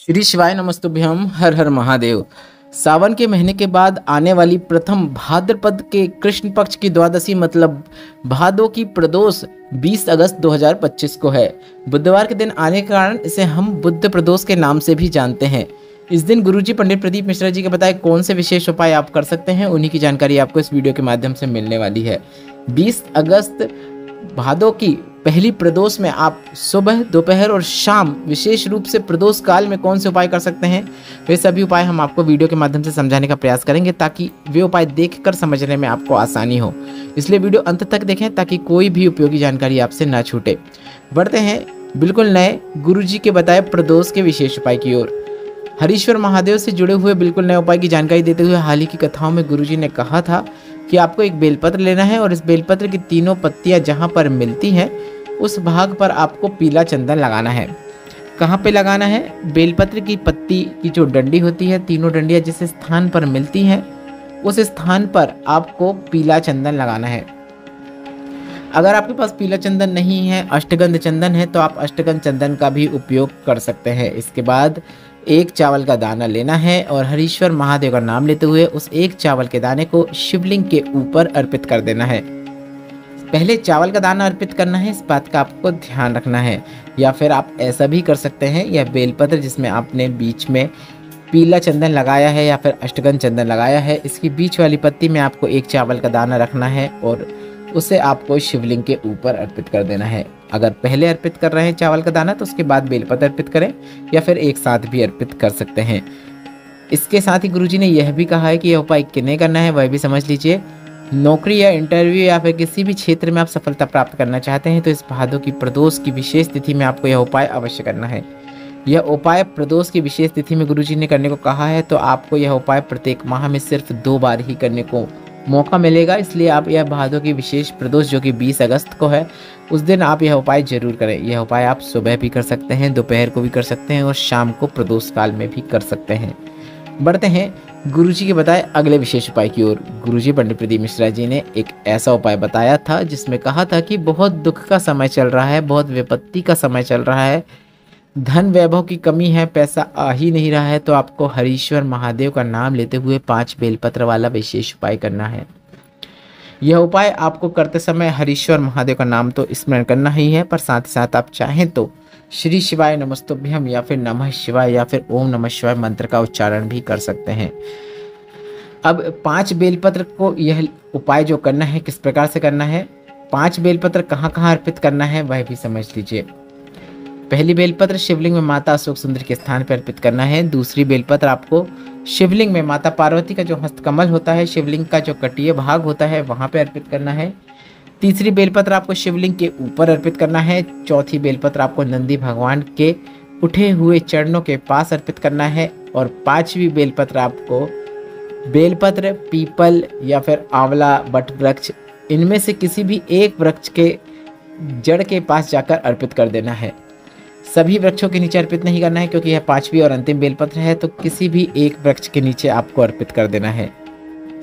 श्री शिवाय नमस्तुभ्यम। हर हर महादेव। सावन के महीने के बाद आने वाली प्रथम भाद्रपद के कृष्ण पक्ष की द्वादशी मतलब भादो की प्रदोष 20 अगस्त 2025 को है। बुधवार के दिन आने के कारण इसे हम बुद्ध प्रदोष के नाम से भी जानते हैं। इस दिन गुरुजी पंडित प्रदीप मिश्रा जी के बताए कौन से विशेष उपाय आप कर सकते हैं, उन्हीं की जानकारी आपको इस वीडियो के माध्यम से मिलने वाली है। 20 अगस्त भादो की पहली प्रदोष में आप सुबह, दोपहर और शाम विशेष रूप से प्रदोष काल में कौन से उपाय कर सकते हैं, वे सभी उपाय हम आपको वीडियो के माध्यम से समझाने का प्रयास करेंगे ताकि वे उपाय देखकर समझने में आपको आसानी हो। इसलिए वीडियो अंत तक देखें ताकि कोई भी उपयोगी जानकारी आपसे ना छूटे। बढ़ते हैं बिल्कुल नए गुरुजी के बताए प्रदोष के विशेष उपाय की ओर। हरीश्वर महादेव से जुड़े हुए बिल्कुल नए उपाय की जानकारी देते हुए हाल ही की कथाओं में गुरुजी ने कहा था कि आपको एक बेलपत्र लेना है और इस बेलपत्र की तीनों पत्तियां जहां पर मिलती हैं उस भाग पर आपको पीला चंदन लगाना है। कहाँ पे लगाना है? बेलपत्र की पत्ती की जो डंडी होती है, तीनों डंडियां जिस स्थान पर मिलती हैं उस स्थान पर आपको पीला चंदन लगाना है। अगर आपके पास पीला चंदन नहीं है, अष्टगंध चंदन है, तो आप अष्टगंध चंदन का भी उपयोग कर सकते हैं। इसके बाद एक चावल का दाना लेना है और हरीश्वर महादेव का नाम लेते हुए उस एक चावल के दाने को शिवलिंग के ऊपर अर्पित कर देना है। पहले चावल का दाना अर्पित करना है, इस बात का आपको ध्यान रखना है। या फिर आप ऐसा भी कर सकते हैं, यह बेलपत्र जिसमें आपने बीच में पीला चंदन लगाया है या फिर अष्टगंध चंदन लगाया है, इसकी बीच वाली पत्ती में आपको एक चावल का दाना रखना है और उसे आपको शिवलिंग के ऊपर अर्पित कर देना है। अगर पहले अर्पित कर रहे हैं चावल का दाना तो उसके बाद बेलपत्र अर्पित करें या फिर एक साथ भी अर्पित कर सकते हैं। इसके साथ ही गुरुजी ने यह भी कहा है कि यह उपाय किन्हें करना है वह भी समझ लीजिए। नौकरी या इंटरव्यू या फिर किसी भी क्षेत्र में आप सफलता प्राप्त करना चाहते हैं तो इस भादों की प्रदोष की विशेष तिथि में आपको यह उपाय अवश्य करना है। यह उपाय प्रदोष की विशेष तिथि में गुरुजी ने करने को कहा है, तो आपको यह उपाय प्रत्येक माह में सिर्फ 2 बार ही करने को मौका मिलेगा। इसलिए आप यह भादों की विशेष प्रदोष जो कि 20 अगस्त को है उस दिन आप यह उपाय जरूर करें। यह उपाय आप सुबह भी कर सकते हैं, दोपहर को भी कर सकते हैं और शाम को प्रदोष काल में भी कर सकते हैं। बढ़ते हैं गुरुजी के बताए अगले विशेष उपाय की ओर। गुरुजी पंडित प्रदीप मिश्रा जी ने एक ऐसा उपाय बताया था जिसमें कहा था कि बहुत दुख का समय चल रहा है, बहुत विपत्ति का समय चल रहा है, धन वैभव की कमी है, पैसा आ ही नहीं रहा है, तो आपको हरीश्वर महादेव का नाम लेते हुए 5 बेलपत्र वाला विशेष उपाय करना है। यह उपाय आपको करते समय हरीश्वर महादेव का नाम तो स्मरण करना ही है, पर साथ ही साथ आप चाहें तो श्री शिवाय नमस्तुभ्यम या फिर नमः शिवाय या फिर ओम नमः शिवाय मंत्र का उच्चारण भी कर सकते हैं। अब 5 बेलपत्र को यह उपाय जो करना है किस प्रकार से करना है, 5 बेलपत्र कहाँ कहाँ अर्पित करना है वह भी समझ लीजिए। पहली बेलपत्र शिवलिंग में माता अशोक सुंदरी के स्थान पर अर्पित करना है। दूसरी बेलपत्र आपको शिवलिंग में माता पार्वती का जो हस्तकमल होता है, शिवलिंग का जो कटीय भाग होता है वहां पे अर्पित करना है। तीसरी बेलपत्र आपको शिवलिंग के ऊपर अर्पित करना है। चौथी बेलपत्र आपको नंदी भगवान के उठे हुए चरणों के पास अर्पित करना है। और 5वीं बेलपत्र आपको बेलपत्र पीपल या फिर आंवला, बट वृक्ष, इनमें से किसी भी एक वृक्ष के जड़ के पास जाकर अर्पित कर देना है। सभी वृक्षों के नीचे अर्पित नहीं करना है क्योंकि यह 5वीं और अंतिम बेलपत्र है, तो किसी भी एक वृक्ष के नीचे आपको अर्पित कर देना है।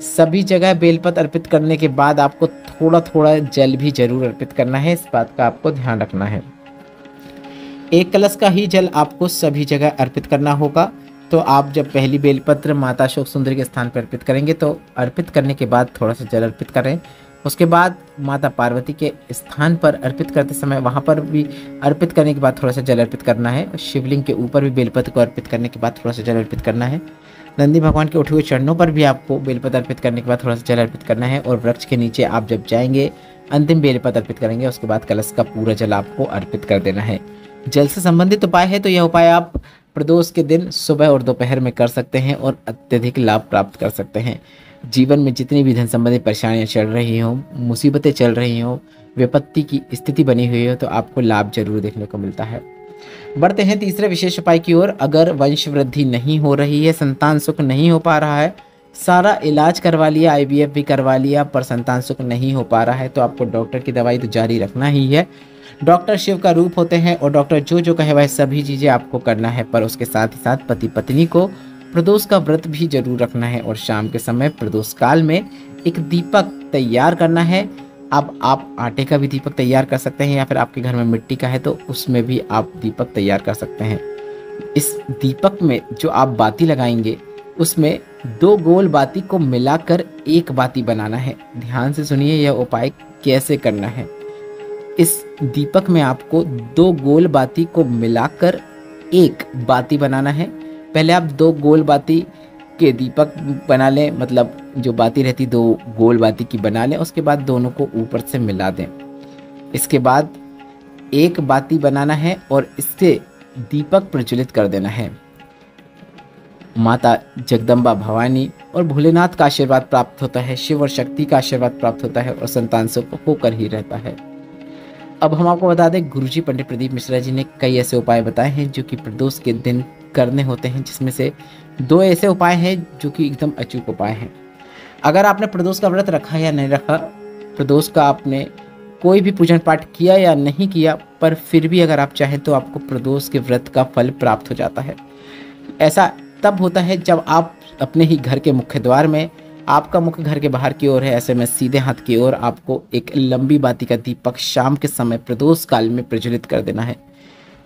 सभी जगह बेलपत्र अर्पित करने के बाद आपको थोड़ा थोड़ा जल भी जरूर अर्पित करना है, इस बात का आपको ध्यान रखना है। एक कलश का ही जल आपको सभी जगह अर्पित करना होगा। तो आप जब पहली बेलपत्र माता अशोक सुंदरी के स्थान पर अर्पित करेंगे तो अर्पित करने के बाद थोड़ा सा जल अर्पित करें। उसके बाद माता पार्वती के स्थान पर अर्पित करते समय वहां पर भी अर्पित करने के बाद थोड़ा सा जल अर्पित करना है। शिवलिंग के ऊपर भी बेलपत्र को अर्पित करने के बाद थोड़ा सा जल अर्पित करना है। नंदी भगवान के उठे हुए चरणों पर भी आपको बेलपत्र अर्पित करने के बाद थोड़ा सा जल अर्पित करना है। और वृक्ष के नीचे आप जब जाएंगे अंतिम बेलपत्र अर्पित करेंगे, उसके बाद कलश का पूरा जल आपको अर्पित कर देना है। जल से संबंधित उपाय है तो यह उपाय आप प्रदोष के दिन सुबह और दोपहर में कर सकते हैं और अत्यधिक लाभ प्राप्त कर सकते हैं। जीवन में जितनी भी धन संबंधी परेशानियां चल रही हों, मुसीबतें चल रही हों, विपत्ति की स्थिति बनी हुई हो, तो आपको लाभ जरूर देखने को मिलता है। बढ़ते हैं तीसरे विशेष उपाय की ओर। अगर वंश वृद्धि नहीं हो रही है, संतान सुख नहीं हो पा रहा है, सारा इलाज करवा लिया, IVF भी करवा लिया, पर संतान सुख नहीं हो पा रहा है, तो आपको डॉक्टर की दवाई तो जारी रखना ही है। डॉक्टर शिव का रूप होते हैं और डॉक्टर जो जो कहे वह सभी चीज़ें आपको करना है, पर उसके साथ ही साथ पति पत्नी को प्रदोष का व्रत भी जरूर रखना है। और शाम के समय प्रदोष काल में एक दीपक तैयार करना है। अब आप आटे का भी दीपक तैयार कर सकते हैं या फिर आपके घर में मिट्टी का है तो उसमें भी आप दीपक तैयार कर सकते हैं। इस दीपक में जो आप बाती लगाएंगे उसमें 2 गोल बाती को मिलाकर एक बाती बनाना है। ध्यान से सुनिए यह उपाय कैसे करना है। इस दीपक में आपको 2 गोल बाती को मिलाकर एक बाती बनाना है। पहले आप 2 गोल बाती के दीपक बना लें, मतलब जो बाती रहती 2 गोल बाती की बना लें, उसके बाद दोनों को ऊपर से मिला दें। इसके बाद एक बाती बनाना है और इससे दीपक प्रज्वलित कर देना है। माता जगदम्बा भवानी और भोलेनाथ का आशीर्वाद प्राप्त होता है, शिव और शक्ति का आशीर्वाद प्राप्त होता है और संतान सुख होकर ही रहता है। अब हम आपको बता दें, गुरुजी पंडित प्रदीप मिश्रा जी ने कई ऐसे उपाय बताए हैं जो कि प्रदोष के दिन करने होते हैं, जिसमें से 2 ऐसे उपाय हैं जो कि एकदम अचूक उपाय हैं। अगर आपने प्रदोष का व्रत रखा या नहीं रखा, प्रदोष का आपने कोई भी पूजन पाठ किया या नहीं किया, पर फिर भी अगर आप चाहें तो आपको प्रदोष के व्रत का फल प्राप्त हो जाता है। ऐसा तब होता है जब आप अपने ही घर के मुख्य द्वार में, आपका मुख्य घर के बाहर की ओर है, ऐसे में सीधे हाथ की ओर आपको एक लंबी बाती का दीपक शाम के समय प्रदोष काल में प्रज्वलित कर देना है।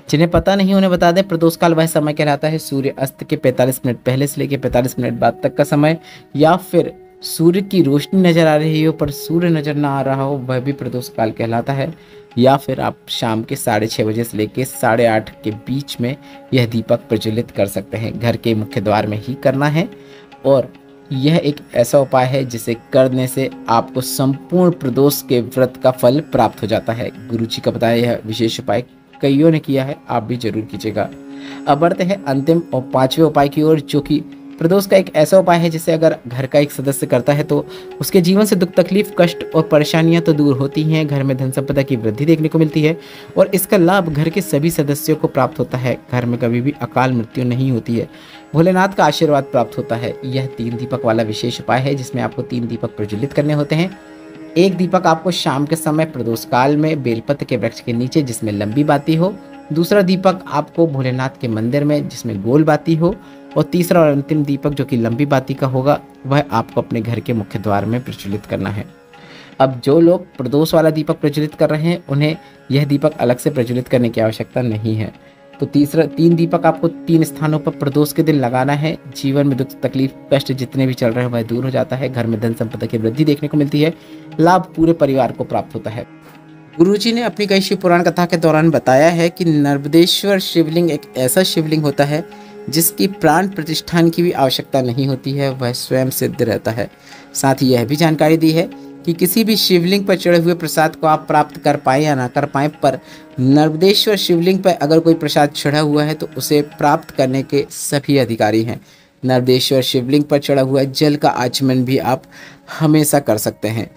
जिन्हें पता नहीं उन्हें बता दें, प्रदोष काल वह समय कहलाता है सूर्य अस्त के 45 मिनट पहले से लेकर 45 मिनट बाद तक का समय, या फिर सूर्य की रोशनी नजर आ रही हो पर सूर्य नजर ना आ रहा हो, वह भी प्रदोष काल कहलाता है। या फिर आप शाम के 6:30 बजे से लेकर 8:30 के बीच में यह दीपक प्रज्वलित कर सकते हैं। घर के मुख्य द्वार में ही करना है और यह एक ऐसा उपाय है जिसे करने से आपको संपूर्ण प्रदोष के व्रत का फल प्राप्त हो जाता है। गुरु जी का बताया यह विशेष उपाय कईयों ने किया है, आप भी जरूर कीजिएगा। अब बढ़ते हैं अंतिम और 5वें उपाय की ओर, जो कि प्रदोष का एक ऐसा उपाय है जिसे अगर घर का एक सदस्य करता है तो उसके जीवन से दुख तकलीफ कष्ट और परेशानियां तो दूर होती हैं, घर में धन संपदा की वृद्धि देखने को मिलती है और इसका लाभ घर के सभी सदस्यों को प्राप्त होता है। घर में कभी भी अकाल मृत्यु नहीं होती है, भोलेनाथ का आशीर्वाद प्राप्त होता है। यह 3 दीपक वाला विशेष उपाय है जिसमें आपको 3 दीपक प्रज्वलित करने होते हैं। एक दीपक आपको शाम के समय प्रदोष काल में बेलपत्र के वृक्ष के नीचे जिसमें लंबी बाती हो, दूसरा दीपक आपको भोलेनाथ के मंदिर में जिसमें गोल बाती हो, और तीसरा और अंतिम दीपक जो कि लंबी बाती का होगा वह आपको अपने घर के मुख्य द्वार में प्रज्वलित करना है। अब जो लोग प्रदोष वाला दीपक प्रज्वलित कर रहे हैं उन्हें यह दीपक अलग से प्रज्वलित करने की आवश्यकता नहीं है। तो 3 दीपक आपको 3 स्थानों पर प्रदोष के दिन लगाना है। जीवन में दुख तकलीफ कष्ट जितने भी चल रहे हैं वह दूर हो जाता है, घर में धन संपदा की वृद्धि देखने को मिलती है, लाभ पूरे परिवार को प्राप्त होता है। गुरुजी ने अपनी कई शिव पुराण कथा के दौरान बताया है कि नर्मदेश्वर शिवलिंग एक ऐसा शिवलिंग होता है जिसकी प्राण प्रतिष्ठान की भी आवश्यकता नहीं होती है, वह स्वयं सिद्ध रहता है। साथ ही यह भी जानकारी दी है कि किसी भी शिवलिंग पर चढ़े हुए प्रसाद को आप प्राप्त कर पाएं या ना कर पाएं, पर नर्मदेश्वर शिवलिंग पर अगर कोई प्रसाद चढ़ा हुआ है तो उसे प्राप्त करने के सभी अधिकारी हैं। नर्मदेश्वर शिवलिंग पर चढ़ा हुआ जल का आचमन भी आप हमेशा कर सकते हैं।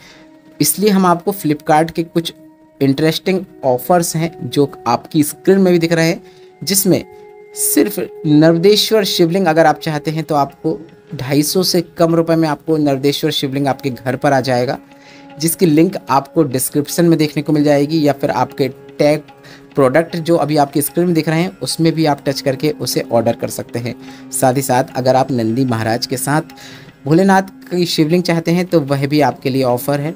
इसलिए हम आपको फ्लिपकार्ट के कुछ इंटरेस्टिंग ऑफर्स हैं जो आपकी स्क्रीन में भी दिख रहे हैं, जिसमें सिर्फ नर्मदेश्वर शिवलिंग अगर आप चाहते हैं तो आपको 250 से कम रुपए में आपको नर्मदेश्वर शिवलिंग आपके घर पर आ जाएगा, जिसकी लिंक आपको डिस्क्रिप्शन में देखने को मिल जाएगी, या फिर आपके टैग प्रोडक्ट जो अभी आपकी स्क्रीन में दिख रहे हैं उसमें भी आप टच करके उसे ऑर्डर कर सकते हैं। साथ ही साथ अगर आप नंदी महाराज के साथ भोलेनाथ की शिवलिंग चाहते हैं तो वह भी आपके लिए ऑफर है,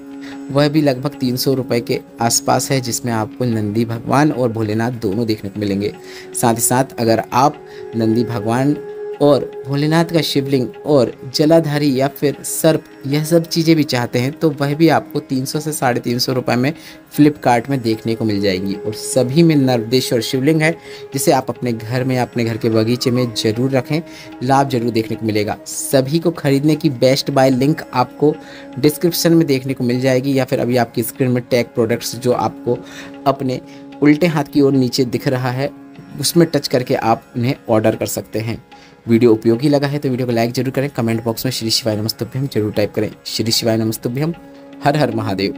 वह भी लगभग 300 रुपये के आसपास है, जिसमें आपको नंदी भगवान और भोलेनाथ दोनों देखने को मिलेंगे। साथ ही साथ अगर आप नंदी भगवान और भोलेनाथ का शिवलिंग और जलाधारी या फिर सर्प यह सब चीज़ें भी चाहते हैं तो वह भी आपको 300 से 350 रुपये में फ्लिपकार्ट में देखने को मिल जाएंगी। और सभी में नर्मदेश्वर शिवलिंग है जिसे आप अपने घर में या अपने घर के बगीचे में ज़रूर रखें, लाभ जरूर देखने को मिलेगा। सभी को खरीदने की बेस्ट बाय लिंक आपको डिस्क्रिप्शन में देखने को मिल जाएगी, या फिर अभी आपकी स्क्रीन में टैग प्रोडक्ट्स जो आपको अपने उल्टे हाथ की ओर नीचे दिख रहा है उसमें टच करके आप उन्हें ऑर्डर कर सकते हैं। वीडियो उपयोगी लगा है तो वीडियो को लाइक जरूर करें, कमेंट बॉक्स में श्री शिवाय नमस्तुभ्यम जरूर टाइप करें। श्री शिवाय नमस्तुभ्यम, हर हर महादेव।